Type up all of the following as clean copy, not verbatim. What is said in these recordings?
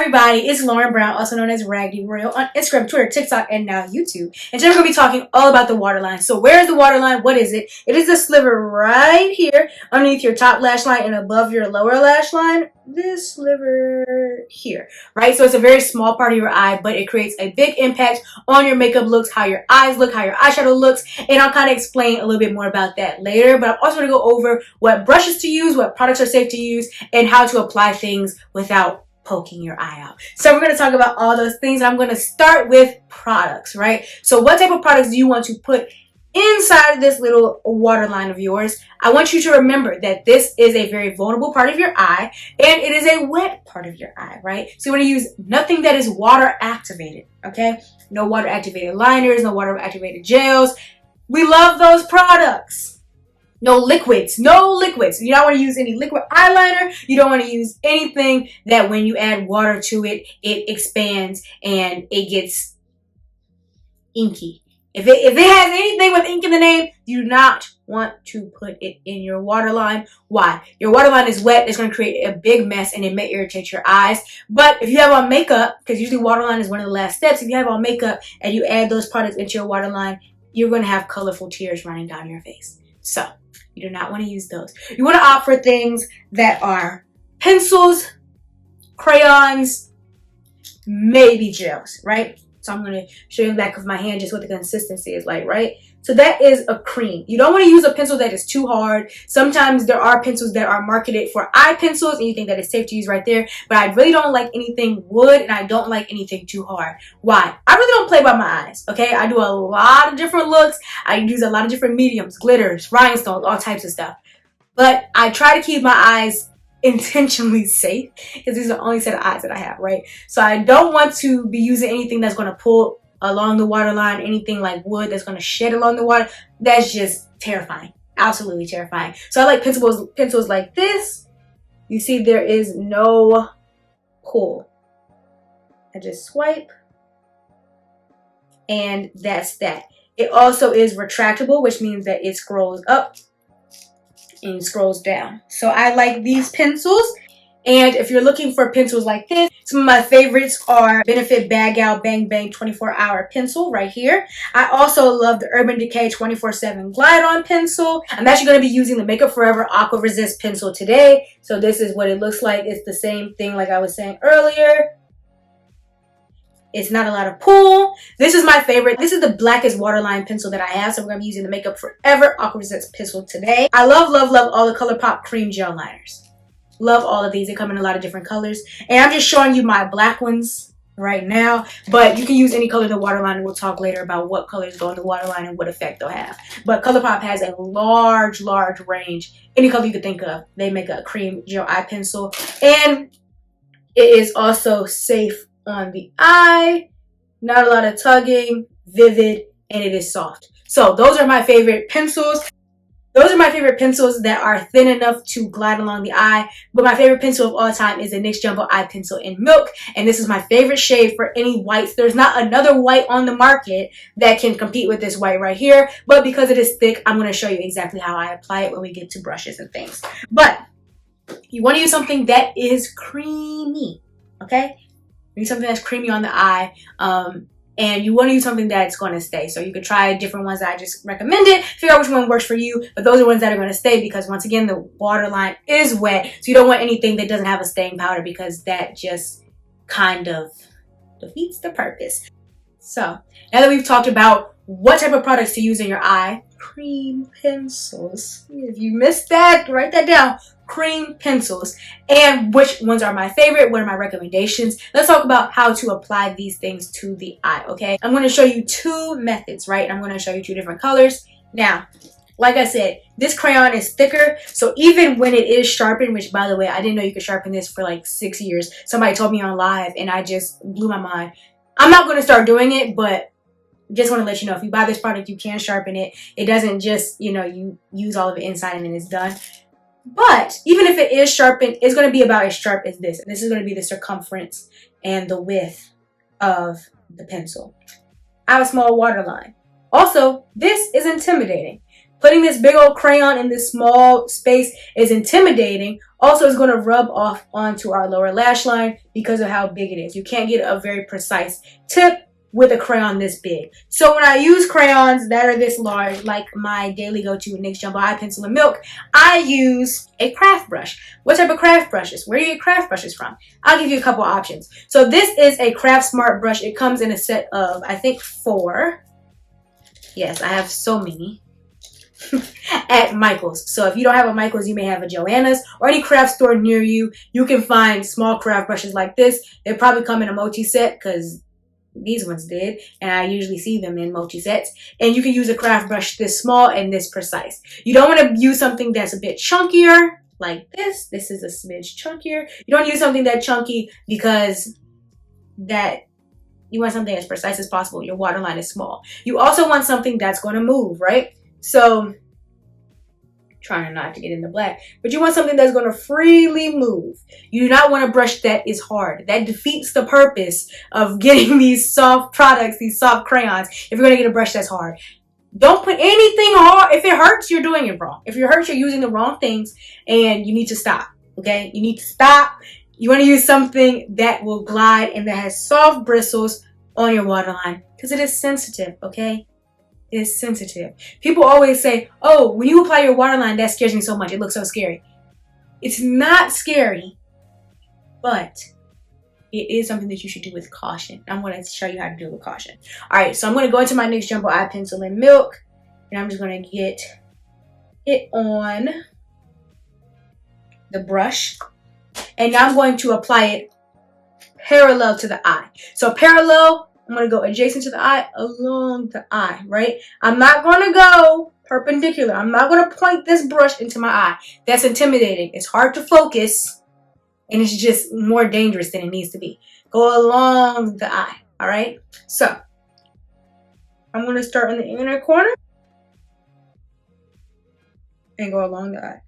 everybody, it's Lauren Brown, also known as Raggedy Royal on Instagram, Twitter, TikTok, and now YouTube. And today we're going to be talking all about the waterline. So where is the waterline? What is it? It is the sliver right here underneath your top lash line and above your lower lash line. This sliver here, right? So it's a very small part of your eye, but it creates a big impact on your makeup looks, how your eyes look, how your eyeshadow looks, and I'll kind of explain a little bit more about that later. But I'm also going to go over what brushes to use, what products are safe to use, and how to apply things without poking your eye out. So we're going to talk about all those things. I'm going to start with products, right? So what type of products do you want to put inside of this little waterline of yours? I want you to remember that this is a very vulnerable part of your eye, and it is a wet part of your eye, right? So you want to use nothing that is water activated, okay? No water activated liners, no water activated gels. We love those products. No liquids, no liquids. You don't want to use any liquid eyeliner. You don't want to use anything that when you add water to it, it expands and it gets inky. If it has anything with ink in the name, you do not want to put it in your waterline. Why? Your waterline is wet. It's going to create a big mess and it may irritate your eyes. But if you have on makeup, because usually waterline is one of the last steps, if you have on makeup and you add those products into your waterline, you're going to have colorful tears running down your face. So you do not want to use those. You want to opt for things that are pencils, crayons, maybe gels, right? So I'm going to show you the back of my hand just what the consistency is like, right? So that is a cream. You don't want to use a pencil that is too hard. Sometimes there are pencils that are marketed for eye pencils and you think that it's safe to use right there. But I really don't like anything wood and I don't like anything too hard. Why? I really don't play by my eyes, okay? I do a lot of different looks. I use a lot of different mediums, glitters, rhinestones, all types of stuff. But I try to keep my eyes intentionally safe because these are the only set of eyes that I have, right? So I don't want to be using anything that's going to pull along the waterline, anything like wood that's going to shed along the water. That's just terrifying, absolutely terrifying. So I like pencils like this. You see there is no pull. I just swipe and that's that. It also is retractable, which means that it scrolls up and scrolls down. So I like these pencils. And if you're looking for pencils like this, some of my favorites are Benefit Bag Out Bang Bang 24-hour pencil right here. I also love the Urban Decay 24/7 Glide On pencil. I'm actually going to be using the Makeup Forever Aqua Resist pencil today. So this is what it looks like. It's the same thing like I was saying earlier. It's not a lot of pull. This is my favorite. This is the blackest waterline pencil that I have. So we're going to be using the Makeup Forever Aqua Resist pencil today. I love, love, love all the ColourPop cream gel liners. Love all of these. They come in a lot of different colors. And I'm just showing you my black ones right now. But you can use any color in the waterline. And we'll talk later about what colors go in the waterline and what effect they'll have. But ColourPop has a large, large range. Any color you could think of. They make a cream gel eye pencil. And it is also safe on the eye. Not a lot of tugging. Vivid. And it is soft. So those are my favorite pencils. Those are my favorite pencils that are thin enough to glide along the eye. But my favorite pencil of all time is the NYX Jumbo Eye Pencil in Milk. And this is my favorite shade for any whites. There's not another white on the market that can compete with this white right here. But because it is thick, I'm going to show you exactly how I apply it when we get to brushes and things. But you want to use something that is creamy, okay? You need something that's creamy on the eye. And you want to use something that's going to stay. So you could try different ones that I just recommended. Figure out which one works for you. But those are ones that are going to stay because once again, the waterline is wet. So you don't want anything that doesn't have a staying powder because that just kind of defeats the purpose. So now that we've talked about what type of products to use in your eye, cream pencils. If you missed that, write that down. Cream pencils and which ones are my favorite, what are my recommendations. Let's talk about how to apply these things to the eye, okay? I'm going to show you two methods, right? I'm going to show you two different colors. Now, like I said, this crayon is thicker, so even when it is sharpened, which by the way, I didn't know you could sharpen this for like 6 years. Somebody told me on live and I just blew my mind. I'm not going to start doing it, but just want to let you know, if you buy this product, you can sharpen it. It doesn't just, you know, you use all of it inside and then it's done. But even if it is sharpened, it's going to be about as sharp as this. This is going to be the circumference and the width of the pencil. I have a small waterline. Also, this is intimidating. Putting this big old crayon in this small space is intimidating. Also, it's going to rub off onto our lower lash line because of how big it is. You can't get a very precise tip with a crayon this big. So when I use crayons that are this large, like my daily go-to NYX Jumbo Eye Pencil in Milk, I use a craft brush. What type of craft brushes? Where do you get craft brushes from? I'll give you a couple options. So this is a Craft Smart brush. It comes in a set of, I think, 4. Yes, I have so many. At Michael's. So if you don't have a Michael's, you may have a Joanna's or any craft store near you. You can find small craft brushes like this. They probably come in a multi set because these ones did, and I usually see them in multi sets. And you can use a craft brush this small and this precise. You don't want to use something that's a bit chunkier like this. This is a smidge chunkier. You don't use something that chunky because you want something as precise as possible. Your waterline is small. You also want something that's going to move, right? So, trying not to get in the black, but you want something that's going to freely move. You do not want a brush that is hard. That defeats the purpose of getting these soft products, these soft crayons, if you're going to get a brush that's hard. Don't put anything hard. If it hurts, you're doing it wrong. If it hurts, you're using the wrong things, and you need to stop, okay? You need to stop. You want to use something that will glide and that has soft bristles on your waterline because it is sensitive, okay? Is sensitive. People always say, oh, when you apply your waterline, that scares me so much. It looks so scary. It's not scary, but it is something that you should do with caution. I'm going to show you how to do it with caution. All right, so I'm going to go into my NYX Jumbo Eye Pencil in Milk, and I'm just going to get it on the brush, and now I'm going to apply it parallel to the eye. So parallel, I'm going to go adjacent to the eye, along the eye, right? I'm not going to go perpendicular. I'm not going to point this brush into my eye. That's intimidating. It's hard to focus, and it's just more dangerous than it needs to be. Go along the eye, all right? So, I'm going to start in the inner corner and go along the eye.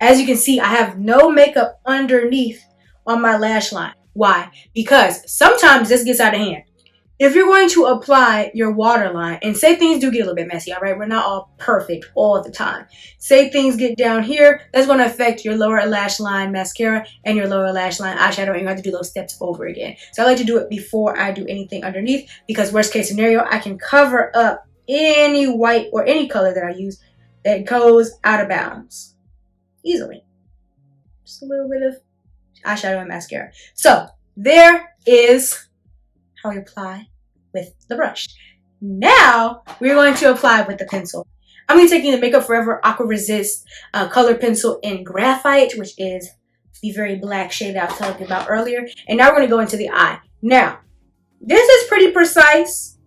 As you can see, I have no makeup underneath on my lash line. Why? Because sometimes this gets out of hand. If you're going to apply your waterline, and say things do get a little bit messy, all right? We're not all perfect all the time. Say things get down here, that's going to affect your lower lash line mascara and your lower lash line eyeshadow, and you have to do those steps over again. So I like to do it before I do anything underneath, because worst case scenario, I can cover up any white or any color that I use that goes out of bounds easily. Just a little bit of eyeshadow and mascara. So there is how we apply with the brush. Now we're going to apply with the pencil. I'm going to be taking the Makeup Forever Aqua Resist color pencil in Graphite, which is the very black shade that I was talking about earlier. And now we're going to go into the eye. Now, this is pretty precise,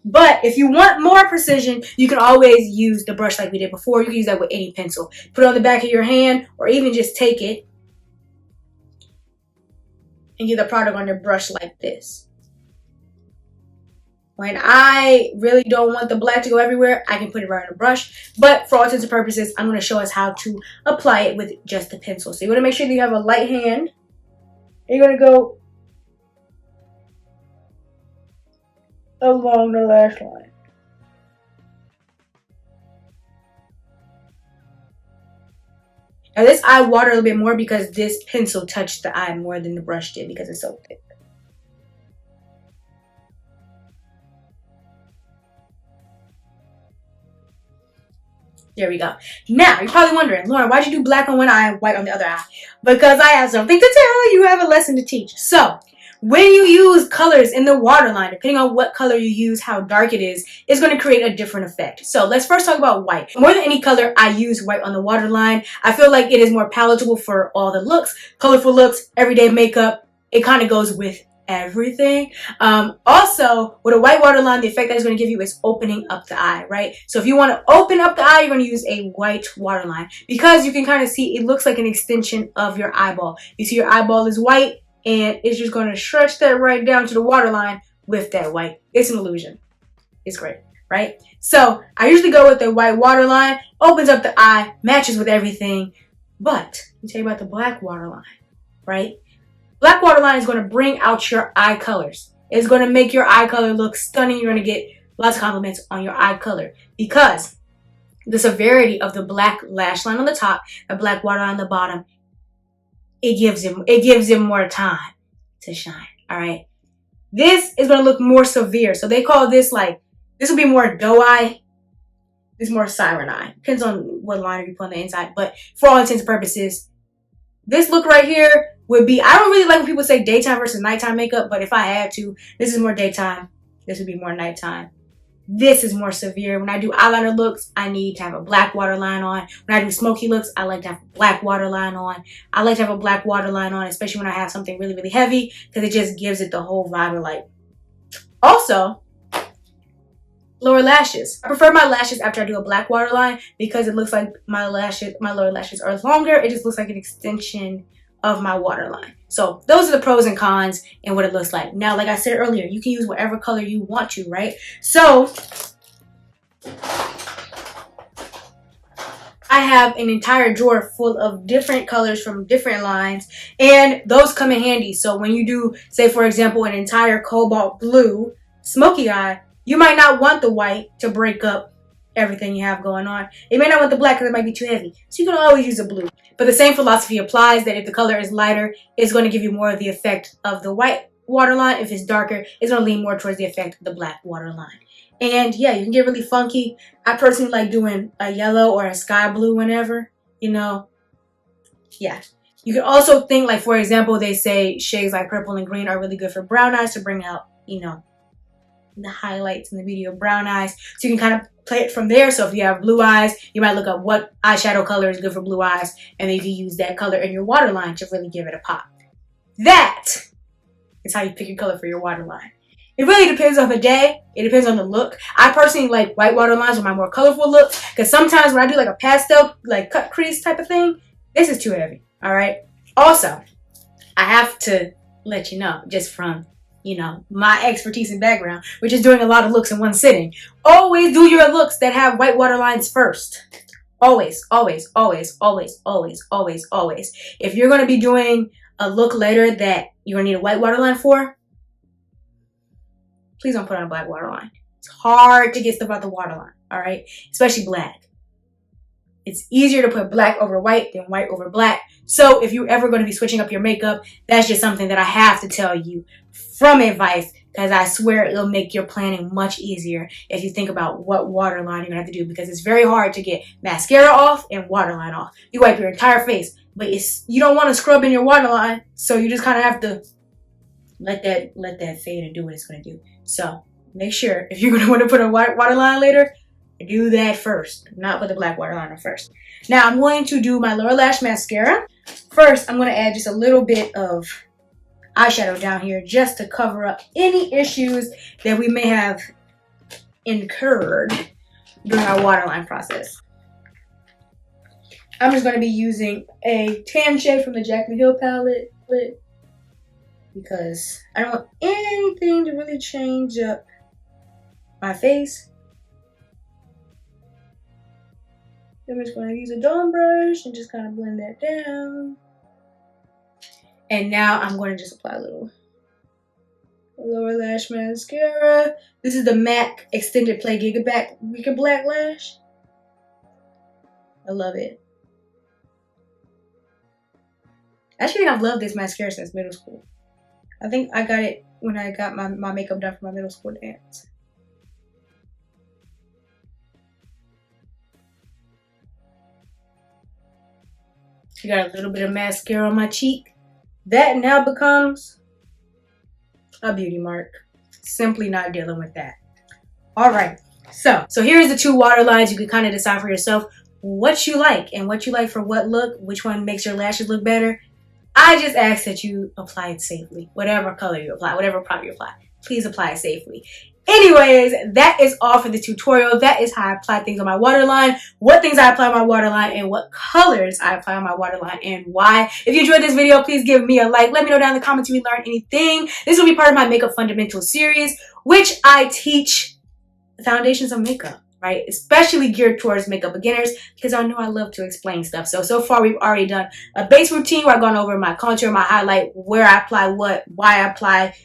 but if you want more precision, you can always use the brush like we did before. You can use that with any pencil. Put it on the back of your hand, or even just take it and get the product on your brush like this. When I really don't want the black to go everywhere, I can put it right on the brush. But for all intents and purposes, I'm going to show us how to apply it with just the pencil. So you want to make sure that you have a light hand. You're going to go along the lash line. Now this eye watered a little bit more because this pencil touched the eye more than the brush did because it's so thick. There we go. Now, you're probably wondering, Lauren, why'd you do black on one eye, white on the other eye? Because I have something to tell you. I have a lesson to teach. So, when you use colors in the waterline, depending on what color you use, how dark it is, it's going to create a different effect. So, let's first talk about white. More than any color, I use white on the waterline. I feel like it is more palatable for all the looks, colorful looks, everyday makeup. It kind of goes with everything. Also, with a white waterline, the effect that it's going to give you is opening up the eye, right? So if you want to open up the eye, you're going to use a white waterline because you can kind of see it looks like an extension of your eyeball. You see your eyeball is white, and it's just going to stretch that right down to the waterline with that white. It's an illusion. It's great, right? So I usually go with the white waterline, opens up the eye, matches with everything. But let me tell you about the black waterline, right? Black waterline is going to bring out your eye colors. It's going to make your eye color look stunning. You're going to get lots of compliments on your eye color, because the severity of the black lash line on the top, the black waterline on the bottom, it gives him more time to shine. All right. This is going to look more severe. So they call this like, this will be more doe eye. This is more siren eye. Depends on what liner you put on the inside. But for all intents and purposes, this look right here would be, I don't really like when people say daytime versus nighttime makeup, but if I had to, this is more daytime. This would be more nighttime. This is more severe. When I do eyeliner looks, I need to have a black waterline on. When I do smoky looks, I like to have a black waterline on. I like to have a black waterline on, especially when I have something really, really heavy, because it just gives it the whole vibe of like. Also, lower lashes. I prefer my lashes after I do a black waterline because it looks like my lower lashes are longer. It just looks like an extension of my waterline. So those are the pros and cons and what it looks like. Now, like I said earlier, you can use whatever color you want to, right? So I have an entire drawer full of different colors from different lines, and those come in handy. So when you do, say for example, an entire cobalt blue smoky eye, you might not want the white to break up everything you have going on. You may not want the black because it might be too heavy. So you can always use a blue. But the same philosophy applies, that if the color is lighter, it's going to give you more of the effect of the white waterline. If it's darker, it's going to lean more towards the effect of the black waterline. And yeah, you can get really funky. I personally like doing a yellow or a sky blue whenever, you know. Yeah. You can also think, like, for example, they say shades like purple and green are really good for brown eyes to bring out, you know, the highlights in the video of brown eyes. So you can kind of play it from there. So if you have blue eyes, you might look up what eyeshadow color is good for blue eyes, and then you can use that color in your waterline to really give it a pop. That is how you pick your color for your waterline. It really depends on the day. It depends on the look. I personally like white waterlines with my more colorful look, because sometimes when I do like a pastel, like cut crease type of thing, this is too heavy. All right. Also, I have to let you know, just from, you know, my expertise and background, which is doing a lot of looks in one sitting, always do your looks that have white waterlines first. Always, always, always, always, always, always, always. If you're going to be doing a look later that you're going to need a white waterline for, please don't put on a black waterline. It's hard to get stuff out the waterline, all right? Especially black. It's easier to put black over white than white over black. So if you're ever going to be switching up your makeup, that's just something that I have to tell you from advice, because I swear it'll make your planning much easier if you think about what waterline you're going to have to do, because it's very hard to get mascara off and waterline off. You wipe your entire face, but you don't want to scrub in your waterline, so you just kind of have to let that fade and do what it's going to do. So make sure if you're going to want to put a white waterline later, do that first, not put the black waterline on first. Now I'm going to do my lower lash mascara. First, I'm going to add just a little bit of eyeshadow down here just to cover up any issues that we may have incurred during our waterline process. I'm just going to be using a tan shade from the Jaclyn Hill palette, because I don't want anything to really change up my face. I'm just going to use a dawn brush and just kind of blend that down. And now I'm going to just apply a little lower lash mascara. This is the MAC Extended Play Giga Black Lash. I love it. I actually think I've loved this mascara since middle school. I think I got it when I got my makeup done for my middle school dance. I got a little bit of mascara on my cheek. That now becomes a beauty mark. Simply not dealing with that. All right. So here's the two waterlines. You can kind of decide for yourself what you like and what you like for what look, which one makes your lashes look better. I just ask that you apply it safely. Whatever color you apply, whatever product you apply, please apply it safely. Anyways, that is all for the tutorial. That is how I apply things on my waterline, what things I apply on my waterline, and what colors I apply on my waterline, and why. If you enjoyed this video, please give me a like. Let me know down in the comments if you learned anything. This will be part of my Makeup Fundamentals series, which I teach the foundations of makeup, right? Especially geared towards makeup beginners, because I know I love to explain stuff. So far we've already done a base routine where I've gone over my contour, my highlight, where I apply what, why I apply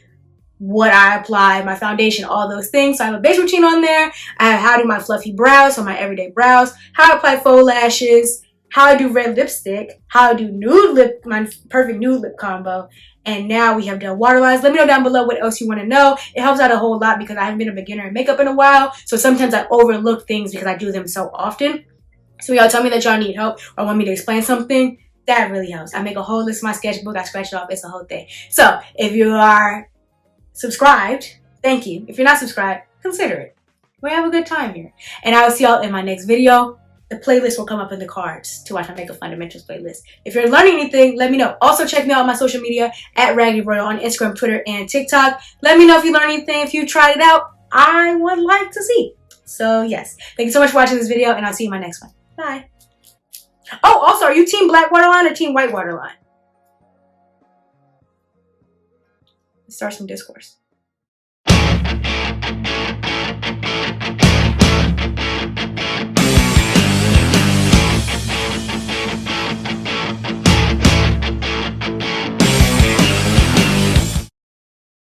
what I apply, my foundation, all those things. So I have a base routine on there. I have how I do my fluffy brows, so my everyday brows, how I apply faux lashes, how I do red lipstick, how I do nude lip, my perfect nude lip combo. And now we have done waterlines. Let me know down below what else you want to know. It helps out a whole lot because I haven't been a beginner in makeup in a while. So sometimes I overlook things because I do them so often. So y'all tell me that y'all need help or want me to explain something. That really helps. I make a whole list of my sketchbook. I scratch it off. It's a whole thing. So if you are subscribed, thank you. If you're not subscribed, consider it. We have a good time here. And I will see y'all in my next video. The playlist will come up in the cards to watch my Makeup Fundamentals playlist. If you're learning anything, let me know. Also, check me out on my social media at Raggedy Royal on Instagram, Twitter, and TikTok. Let me know if you learned anything. If you tried it out, I would like to see. So, yes. Thank you so much for watching this video, and I'll see you in my next one. Bye. Oh, also, are you team black waterline or team white waterline? Let's start some discourse.